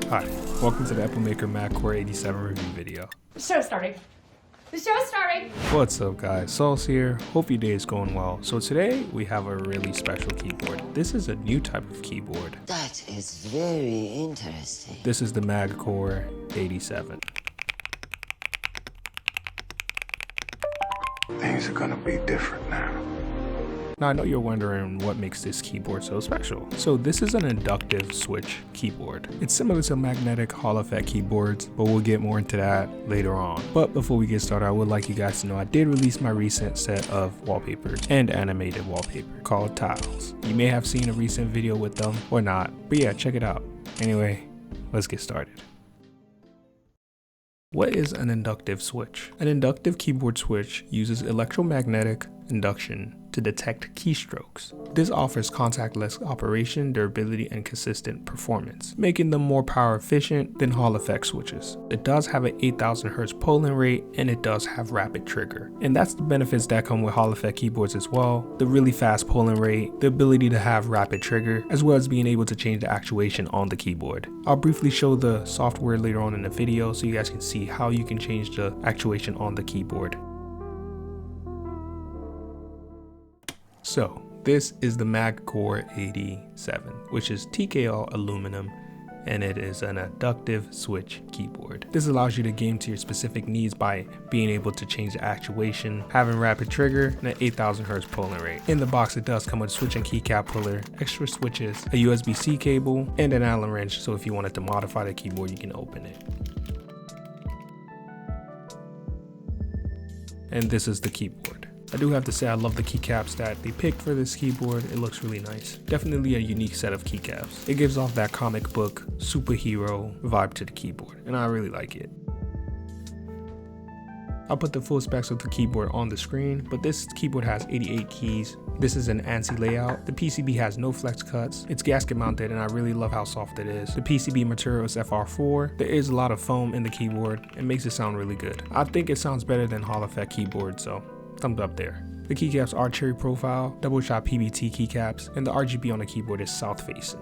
Hi, welcome to the Epomaker Magcore 87 review video. The show's starting. The show's starting! What's up guys, Sauce here. Hope your day is going well. So today we have a really special keyboard. This is a new type of keyboard. That is very interesting. This is the Magcore 87. Things are gonna be different now. Now I know you're wondering what makes this keyboard so special. So this is an inductive switch keyboard. It's similar to magnetic Hall effect keyboards, but we'll get more into that later on. But before we get started, I would like you guys to know I did release my recent set of wallpapers and animated wallpaper called Tiles. You may have seen a recent video with them or not, but yeah, check it out. Anyway, let's get started. What is an inductive switch? An inductive keyboard switch uses electromagnetic induction to detect keystrokes. This offers contactless operation, durability, and consistent performance, making them more power efficient than Hall effect switches. It does have an 8,000 Hz polling rate, and it does have rapid trigger. And that's the benefits that come with Hall effect keyboards as well. The really fast polling rate, the ability to have rapid trigger, as well as being able to change the actuation on the keyboard. I'll briefly show the software later on in the video so you guys can see how you can change the actuation on the keyboard. So this is the Magcore 87, which is TKL aluminum, and it is an inductive switch keyboard. This allows you to game to your specific needs by being able to change the actuation, having rapid trigger, and an 8,000 Hz polling rate. In the box, it does come with a switch and keycap puller, extra switches, a USB-C cable, and an Allen wrench, so if you wanted to modify the keyboard, you can open it. And this is the keyboard. I do have to say I love the keycaps that they picked for this keyboard. It looks really nice. Definitely a unique set of keycaps. It gives off that comic book superhero vibe to the keyboard, and I really like it. I'll put the full specs of the keyboard on the screen, but this keyboard has 88 keys. This is an ANSI layout. The PCB has no flex cuts. It's gasket mounted, and I really love how soft it is. The PCB material is FR4. There is a lot of foam in the keyboard. It makes it sound really good. I think it sounds better than Hall effect keyboard, so thumbs up there. The keycaps are cherry profile, double shot PBT keycaps, and the RGB on the keyboard is south facing.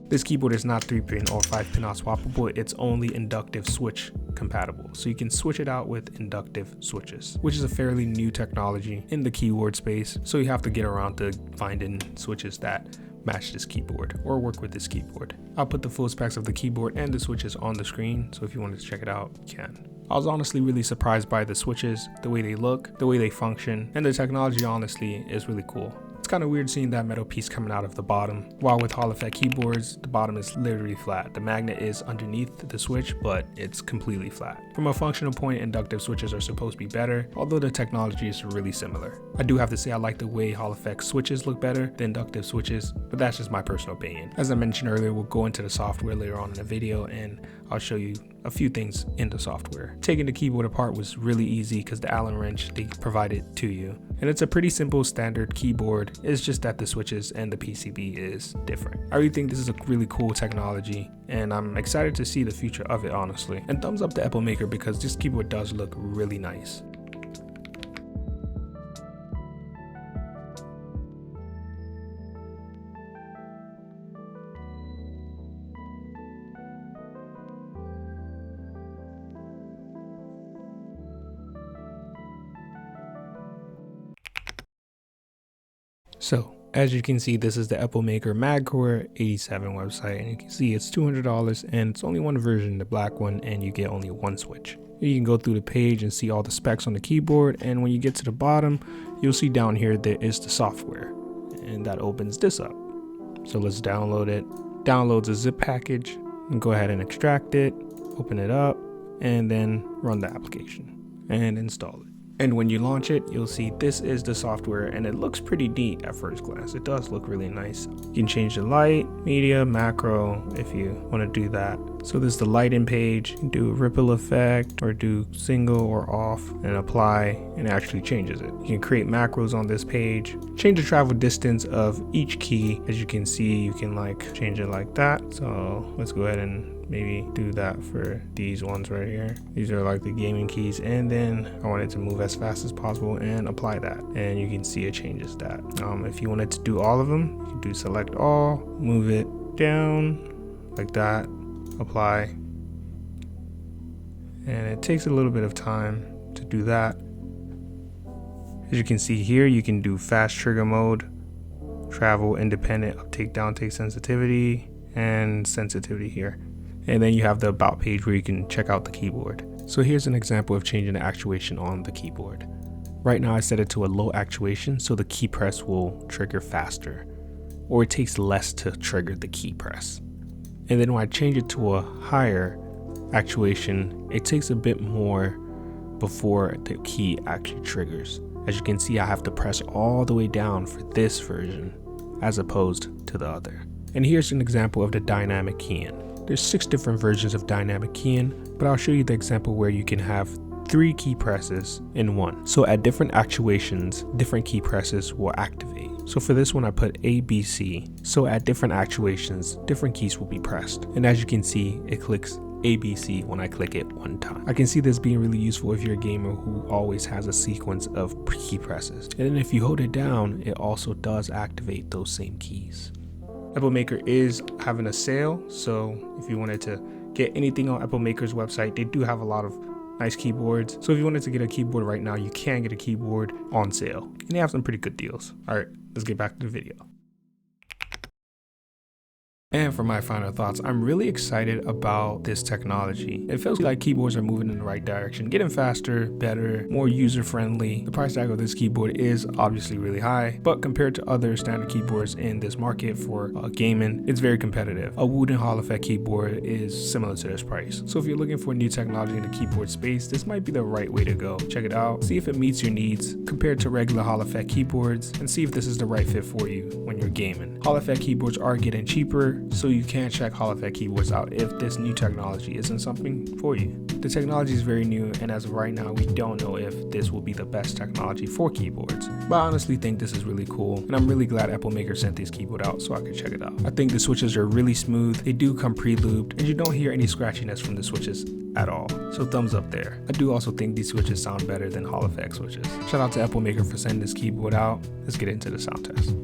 This keyboard is not 3-pin or 5-pin swappable, it's only inductive switch compatible. So you can switch it out with inductive switches, which is a fairly new technology in the keyboard space. So you have to get around to finding switches that match this keyboard or work with this keyboard. I'll put the full specs of the keyboard and the switches on the screen, so if you wanted to check it out, you can. I was honestly really surprised by the switches, the way they look, the way they function, and the technology honestly is really cool. It's kind of weird seeing that metal piece coming out of the bottom, while with Hall effect keyboards, the bottom is literally flat. The magnet is underneath the switch, but it's completely flat. From a functional point, inductive switches are supposed to be better, although the technology is really similar. I do have to say I like the way Hall effect switches look better than inductive switches, but that's just my personal opinion. As I mentioned earlier, we'll go into the software later on in the video, and I'll show you a few things in the software. Taking the keyboard apart was really easy because the Allen wrench they provided to you. And it's a pretty simple standard keyboard. It's just that the switches and the PCB is different. I really think this is a really cool technology, and I'm excited to see the future of it, honestly. And thumbs up to Epomaker because this keyboard does look really nice. So, as you can see, this is the Epomaker Magcore 87 website, and you can see it's $200 and it's only one version, the black one, and you get only one switch. You can go through the page and see all the specs on the keyboard, and when you get to the bottom, you'll see down here there is the software, and that opens this up. So let's download it. Downloads a zip package, and go ahead and extract it, open it up, and then run the application and install it. And when you launch it, you'll see this is the software, and it looks pretty neat at first glance. It does look really nice. You can change the light, media, macro if you want to do that. So there's the lighting page. You can do a ripple effect or do single or off and apply, and it actually changes it. You can create macros on this page. Change the travel distance of each key. As you can see, you can like change it like that. So let's go ahead and maybe do that for these ones right here. These are like the gaming keys, and then I want it to move as fast as possible and apply that, and you can see it changes that. If you wanted to do all of them, you can do select all, move it down like that, apply, and it takes a little bit of time to do that. As you can see here, you can do fast trigger mode, travel, independent, uptake, downtake, sensitivity, and sensitivity here. And then you have the about page where you can check out the keyboard. So here's an example of changing the actuation on the keyboard. Right now I set it to a low actuation so the key press will trigger faster, or it takes less to trigger the key press. And then when I change it to a higher actuation, it takes a bit more before the key actually triggers. As you can see, I have to press all the way down for this version as opposed to the other. And here's an example of the dynamic keying. There's 6 different versions of dynamic keying, but I'll show you the example where you can have 3 key presses in one. So at different actuations, different key presses will activate. So for this one, I put A, B, C. So at different actuations, different keys will be pressed. And as you can see, it clicks ABC when I click it one time. I can see this being really useful if you're a gamer who always has a sequence of key presses. And then if you hold it down, it also does activate those same keys. Epomaker is having a sale, so if you wanted to get anything on Epomaker's website, they do have a lot of nice keyboards. So if you wanted to get a keyboard right now, you can get a keyboard on sale. And they have some pretty good deals. All right, let's get back to the video. And for my final thoughts, I'm really excited about this technology. It feels like keyboards are moving in the right direction, getting faster, better, more user-friendly. The price tag of this keyboard is obviously really high, but compared to other standard keyboards in this market for gaming, it's very competitive. A wooden Hall effect keyboard is similar to this price. So if you're looking for new technology in the keyboard space, this might be the right way to go. Check it out, see if it meets your needs compared to regular Hall effect keyboards, and see if this is the right fit for you when you're gaming. Hall effect keyboards are getting cheaper, so you can check Hall effect keyboards out if this new technology isn't something for you. The technology is very new, and as of right now, we don't know if this will be the best technology for keyboards. But I honestly think this is really cool, and I'm really glad Epomaker sent this keyboard out so I could check it out. I think the switches are really smooth, they do come pre-lubed, and you don't hear any scratchiness from the switches at all. So thumbs up there. I do also think these switches sound better than Hall effect switches. Shout out to Epomaker for sending this keyboard out. Let's get into the sound test.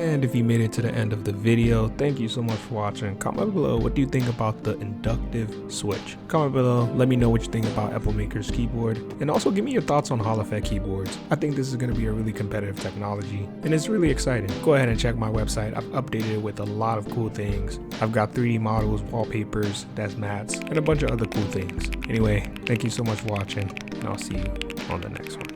And if you made it to the end of the video, thank you so much for watching. Comment below, what do you think about the inductive switch? Comment below, let me know what you think about Epomaker's keyboard, and also give me your thoughts on Hall effect keyboards. I think this is going to be a really competitive technology, and it's really exciting. Go ahead and check my website. I've updated it with a lot of cool things. I've got 3D models, wallpapers, desk mats, and a bunch of other cool things. Anyway, thank you so much for watching, and I'll see you on the next one.